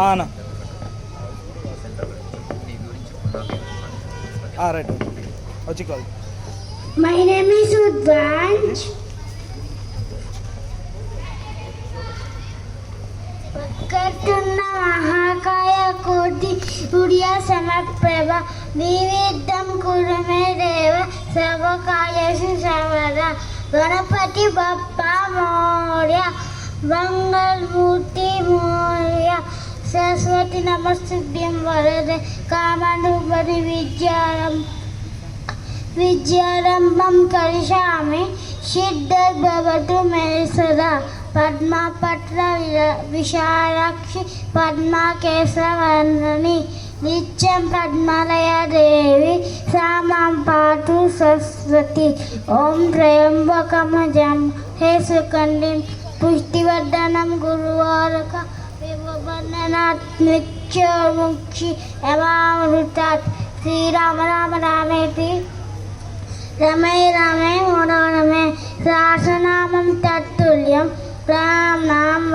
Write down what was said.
అన్న రైట్ వచ్చి call. My name is Udvansh. కట్టున్న మహాకాయ కోటి సూర్య సమప్రభ వివిధం కురుమే దేవ సర్వకాయసు సర్వద గణపతి బప్ప మౌర్య మంగళమూర్తి మౌర్య సరస్వతి నమస్తుభ్యం వరద కామరూపి విద్యారంభం కరిష్యామి సిద్ధిర్భవతు మే సదా పద్మపత్ర విశాలాక్షి పద్మకేశవర్ణని నిత్యం పద్మలయ దేవి సామాం పాతు సరస్వతి. ఓం త్రయంబకమజం హే సుకండిం పుష్టివర్ధనం గురువారక వివబంధనాత్ మృత్యోర్ముక్షి యమామృతాత్. శ్రీరామ రామ రామేతి రమే రమే మనోరమే సహస్రనామం తత్తుల్యం రామ్ నామ